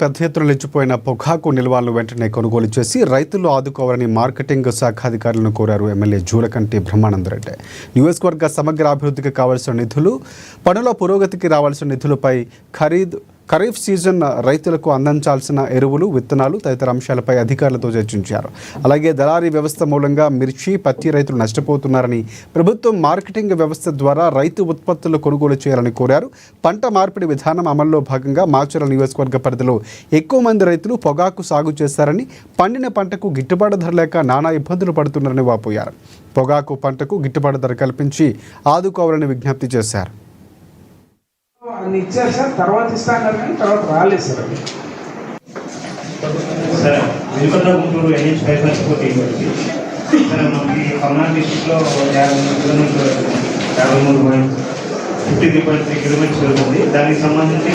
పెద్ద ఎత్తున నిలిచిపోయిన పొగాకు నిల్వలను వెంటనే కొనుగోలు చేసి రైతులు ఆదుకోవాలని మార్కెటింగ్ శాఖ అధికారులను కోరారు ఎమ్మెల్యే జూలకంటి బ్రహ్మానందరెడ్డి. నియోజకవర్గ సమగ్ర అభివృద్ధికి కావాల్సిన నిధులు, పనుల పురోగతికి రావాల్సిన నిధులపై ఖరీఫ్ సీజన్ రైతులకు అందించాల్సిన ఎరువులు, విత్తనాలు తదితర అంశాలపై అధికారులతో చర్చించారు. అలాగే దళారీ వ్యవస్థ మూలంగా మిర్చి, పత్తి రైతులు నష్టపోతున్నారని, ప్రభుత్వం మార్కెటింగ్ వ్యవస్థ ద్వారా రైతు ఉత్పత్తులు కొనుగోలు చేయాలని కోరారు. పంట మార్పిడి విధానం అమల్లో భాగంగా మాచర్ల నియోజకవర్గ పరిధిలో ఎక్కువ మంది రైతులు పొగాకు సాగు చేశారని, పండిన పంటకు గిట్టుబాటు ధర లేక నానా ఇబ్బందులు పడుతున్నారని వాపోయారు. పొగాకు పంటకు గిట్టుబాటు ధర కల్పించి ఆదుకోవాలని విజ్ఞప్తి చేశారు. అన్ని ఇచ్చారు సార్, తర్వాత ఇస్తాన్నారు కానీ తర్వాత రాలేదు సార్. సరే వినుకొండ గుంటూరు NH 540 సరే మనకి పల్నాడు డిస్ట్రిక్ట్లో 53 కిలోమీటర్లు 53.53 కిలోమీటర్స్ జరుగుతుంది. దానికి సంబంధించి